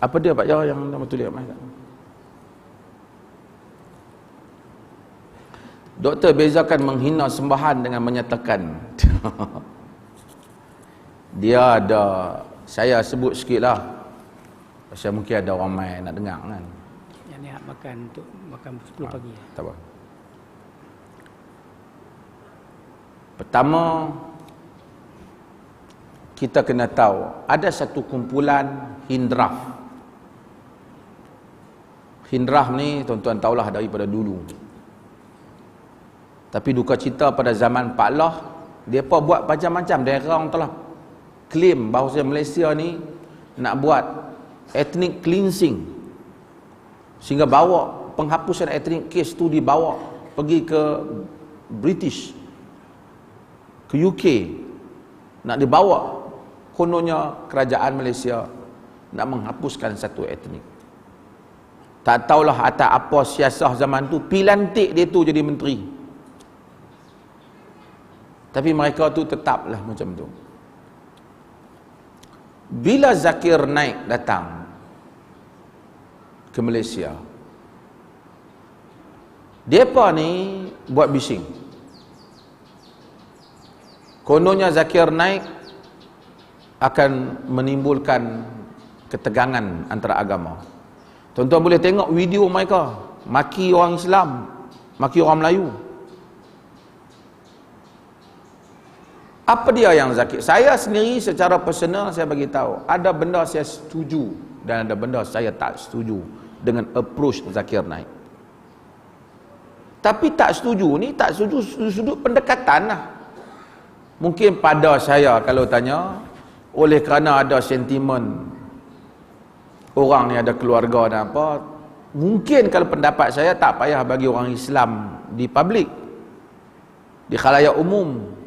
Apa dia Pak Yah yang nama tulis kat? Doktor bezakan menghina sembahan dengan menyatakan. Dia ada, saya sebut sikit lah. Pasal mungkin ada ramai nak dengar kan. Yang ni makan untuk makan 10 pagi. Tak apa. Pertama, kita kena tahu ada satu kumpulan Hindraf. Hindraf ni tuan-tuan tahulah daripada dulu. Tapi duka cita pada zaman Pak Loh, mereka buat macam-macam. Mereka orang telah claim bahawa Malaysia ni nak buat ethnic cleansing, sehingga bawa penghapusan ethnic case tu dibawa pergi ke British, ke UK, nak dibawa. Kononnya kerajaan Malaysia nak menghapuskan satu etnik. Tak tahulah atas apa siasah zaman tu, pilantik dia tu jadi menteri. Tapi mereka tu tetaplah macam tu. Bila Zakir Naik datang ke Malaysia, mereka ni buat bising. Kononnya Zakir Naik akan menimbulkan ketegangan antara agama. Tuan-tuan boleh tengok video mereka maki orang Islam, maki orang Melayu. Apa dia yang Zakir? Saya sendiri secara personal saya bagi tahu, ada benda saya setuju dan ada benda saya tak setuju dengan approach Zakir Naik. Tapi tak setuju ni tak setuju sudut pendekatan lah. Mungkin pada saya kalau tanya, oleh kerana ada sentimen orang ni ada keluarga dan apa, mungkin kalau pendapat saya tak payah bagi orang Islam di public, di khalayak umum.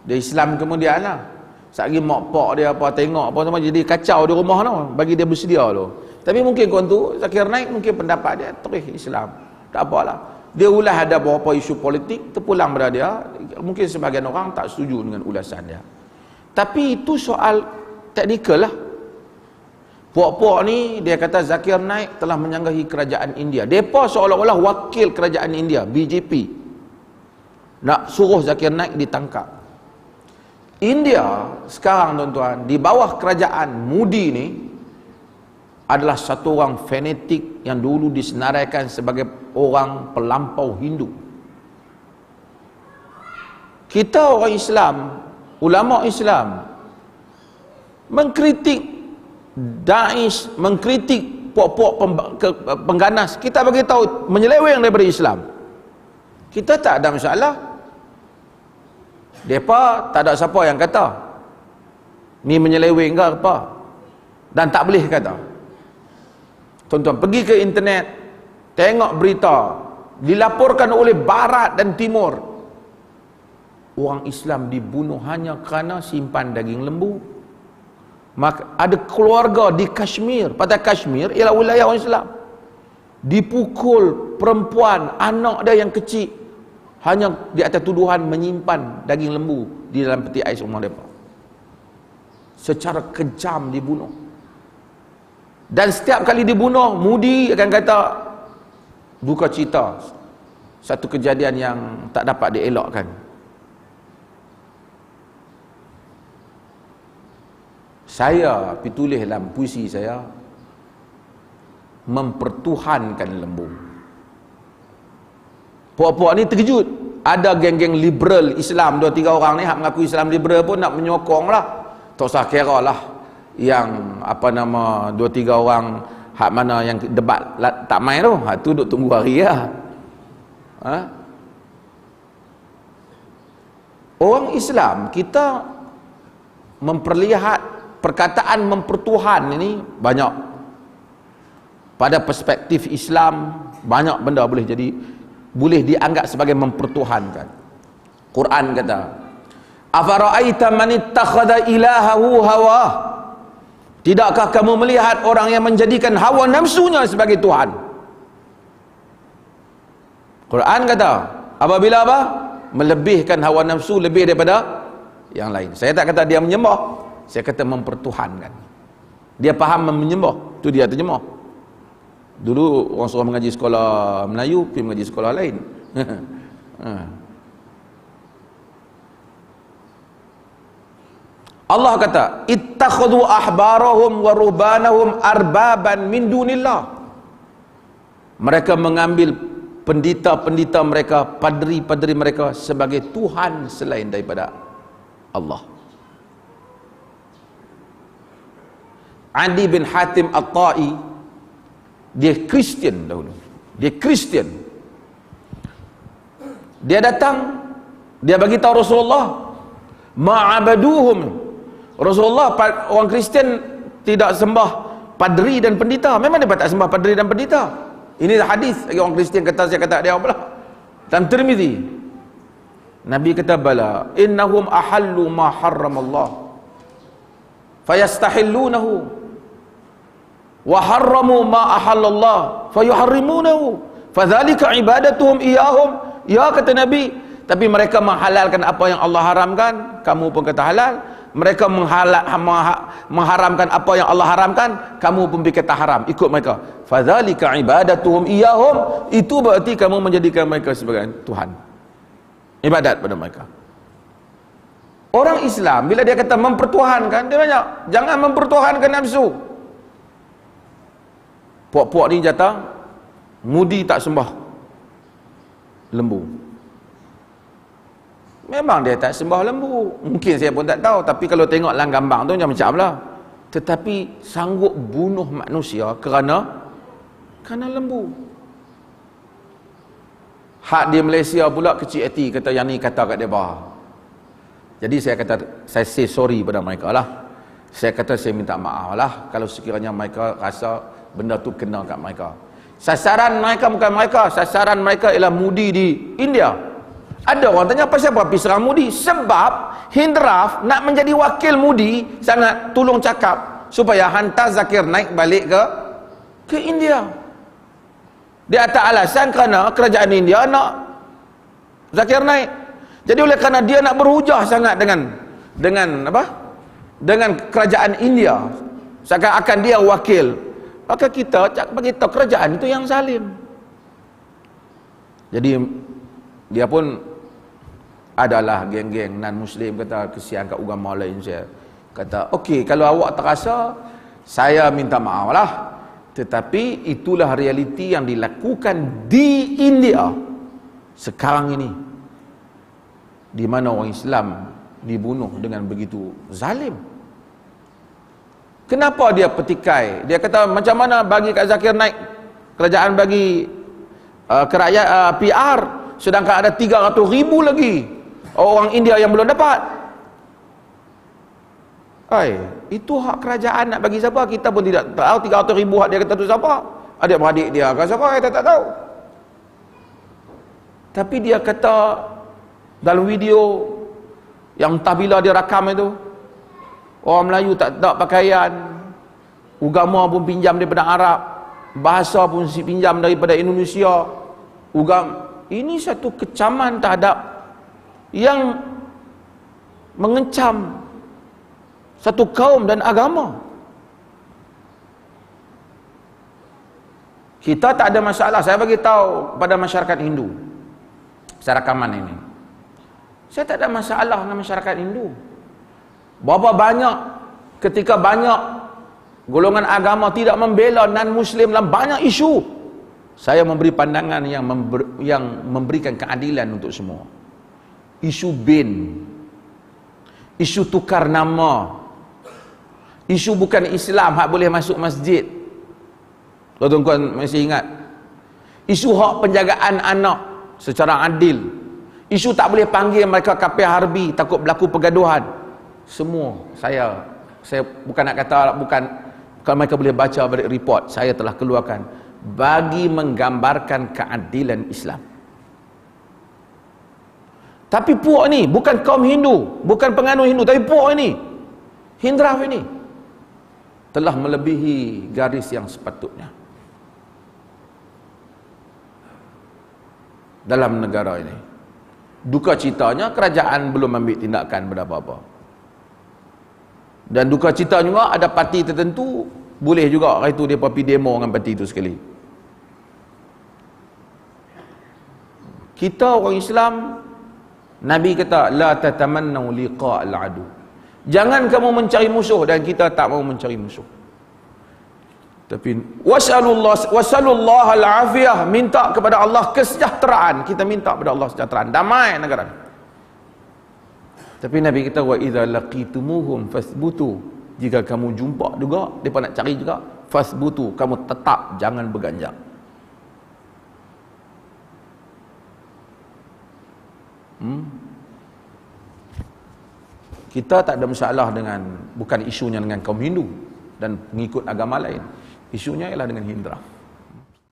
Dia Islam kemudian lah. Sekali mak pak dia apa tengok apa semua jadi kacau di rumah tu, bagi dia bersedia tu. Tapi mungkin kawan tu Zakir Naik mungkin pendapat dia terus Islam. Tak apalah. Dia ulas ada beberapa isu politik terpulang pada dia. Mungkin sebagian orang tak setuju dengan ulasan dia. Tapi itu soal teknikal lah. Puak-puak ni dia kata Zakir Naik telah menyanggahi kerajaan India. Depa seolah-olah wakil kerajaan India, BJP. Nak suruh Zakir Naik ditangkap. India sekarang tuan-tuan di bawah kerajaan Modi ni adalah satu orang fanatik yang dulu disenaraikan sebagai orang pelampau Hindu. Kita orang Islam, ulama Islam mengkritik Daesh, mengkritik puak-puak pengganas, kita bagi tahu menyeleweng daripada Islam. Kita tak ada masalah. Depa tak ada siapa yang kata ni menyeleweng ke apa, dan tak boleh kata. Tuan-tuan pergi ke internet, tengok berita dilaporkan oleh barat dan timur, orang Islam dibunuh hanya kerana simpan daging lembu. Maka ada keluarga di Kashmir, pada Kashmir ialah wilayah orang Islam, dipukul perempuan, anak dia yang kecil, hanya di atas tuduhan menyimpan daging lembu di dalam peti ais rumah mereka. Secara kejam dibunuh. Dan setiap kali dibunuh, Modi akan kata duka cita, satu kejadian yang tak dapat dielakkan. Saya tulis dalam puisi saya, mempertuhankan lembu. Puak-puak ni terkejut. Ada geng-geng liberal Islam 2-3 orang ni hak mengaku Islam liberal pun nak menyokong lah. Tak usah kira lah yang apa nama 2-3 orang hak mana yang debat tak main tu, hak tu duk tunggu hari lah. Orang Islam kita memperlihat perkataan mempertuhan ini banyak. Pada perspektif Islam banyak benda boleh dianggap sebagai mempertuhankan. Quran kata, afara'aita man ittakhadha ilahahu hawa, tidakkah kamu melihat orang yang menjadikan hawa nafsunya sebagai Tuhan? Quran kata apabila apa? Melebihkan hawa nafsu lebih daripada yang lain. Saya tak kata dia menyembah, saya kata mempertuhankan. Dia faham menyembah, Tu dia terjemah. Dulu orang suruh mengaji sekolah Melayu, pergi mengaji sekolah lain. Allah kata, ittakhadhu ahbarahum wa ruhbanahum arbaban min dunillah. Mereka mengambil pendeta-pendeta mereka, padri-padri mereka sebagai Tuhan selain daripada Allah. Adi bin Hatim At-Ta'i, dia Kristian dahulu. Dia Kristian. Dia datang, dia bagi tahu Rasulullah, ma'abaduhum. Rasulullah, orang Kristian tidak sembah padri dan pendeta. Memang dia tak sembah padri dan pendeta. Ini hadis orang Kristian kata, saya kata dia pula. Dalam Tirmizi, Nabi kata, bala innahum ahallu ma harramallah fayastahillunahu wa harramu ma ahallallah fayuharrimunahu fadzalika ibadatuhum iyahum. Ya, kata Nabi, tapi mereka menghalalkan apa yang Allah haramkan, kamu pun kata halal. Mereka mengharamkan apa yang Allah haramkan, kamu pun kata haram, ikut mereka. Fadzalika ibadatuhum iyahum, itu berarti kamu menjadikan mereka sebagai Tuhan, ibadat pada mereka. Orang Islam bila dia kata mempertuhankan, dia banyak, jangan mempertuhankan nafsu. Puak-puak ni datang, mudi tak sembah lembu. Memang dia tak sembah lembu, mungkin saya pun tak tahu, tapi kalau tengok dalam gambar tu macam lah. Tetapi sanggup bunuh manusia kerana lembu. Hak di Malaysia pula kecil hati, kata yang ni kata kat dia bah. Jadi saya kata, saya say sorry pada mereka lah. Saya kata saya minta maaf lah kalau sekiranya mereka rasa benda tu kena kat mereka. Sasaran mereka bukan mereka, sasaran mereka ialah mudi di India. Ada orang tanya, apa siapa pergi serang mudi? Sebab Hindraf nak menjadi wakil mudi, sangat tolong cakap supaya hantar Zakir Naik balik ke India. Dia atas alasan kerana kerajaan India nak Zakir Naik. Jadi oleh kerana dia nak berhujah sangat dengan apa? Dengan kerajaan India, seakan-akan dia wakil, maka kita bagi tahu kerajaan itu yang zalim. Jadi dia pun adalah geng-geng non-Muslim kata, kesian kat agama lain. Saya kata, okey, kalau awak terasa, saya minta maaf lah, tetapi itulah realiti yang dilakukan di India sekarang ini, di mana orang Islam dibunuh dengan begitu zalim. Kenapa dia petikai? Dia kata, macam mana bagi kat Zakir Naik, kerajaan bagi kerakyat PR, sedangkan ada 300,000 lagi orang India yang belum dapat. Itu hak kerajaan nak bagi siapa, kita pun tidak tahu. 300,000 hak dia kata tu siapa, adik-beradik dia ke siapa, kita tak tahu. Tapi dia kata dalam video yang entah bila dia rakam itu, orang Melayu tak pakaian, agama pun pinjam daripada Arab, bahasa pun pinjam daripada Indonesia. Ini satu kecaman terhadap yang mengencam satu kaum dan agama. Kita tak ada masalah. Saya bagi tahu pada masyarakat Hindu, saya rakaman ini, saya tak ada masalah dengan masyarakat Hindu. Berapa banyak, ketika banyak golongan agama tidak membela non-Muslim dalam banyak isu, saya memberi pandangan yang memberikan keadilan untuk semua. Isu bin, isu tukar nama, isu bukan Islam hak boleh masuk masjid, tuan-tuan masih ingat? Isu hak penjagaan anak secara adil, isu tak boleh panggil mereka kafir harbi takut berlaku pergaduhan. Semua saya bukan nak kata, bukan kalau mereka boleh baca balik report saya telah keluarkan, bagi menggambarkan keadilan Islam. Tapi puak ni bukan kaum Hindu, bukan penganut Hindu, tapi puak ini, Hindraf ini telah melebihi garis yang sepatutnya dalam negara ini. Duka citanya kerajaan belum ambil tindakan berapa-apa. Dan duka cita juga ada parti tertentu Boleh juga hari tu dia pergi demo dengan parti tu sekali. Kita orang Islam, Nabi kata la tatamannu liqa'al adu. Jangan kamu mencari musuh, dan kita tak mau mencari musuh. Tapi wasallallahu al-afiyah, minta kepada Allah kesejahteraan. Kita minta kepada Allah kesejahteraan, damai negara. Tapi Nabi kata wa idza laqitumuhum fasbutu. Jika kamu jumpa juga, depa nak cari juga, fasbutu, kamu tetap jangan berganjak. Kita tak ada masalah bukan isunya dengan kaum Hindu dan pengikut agama lain. Isunya ialah dengan Hindu.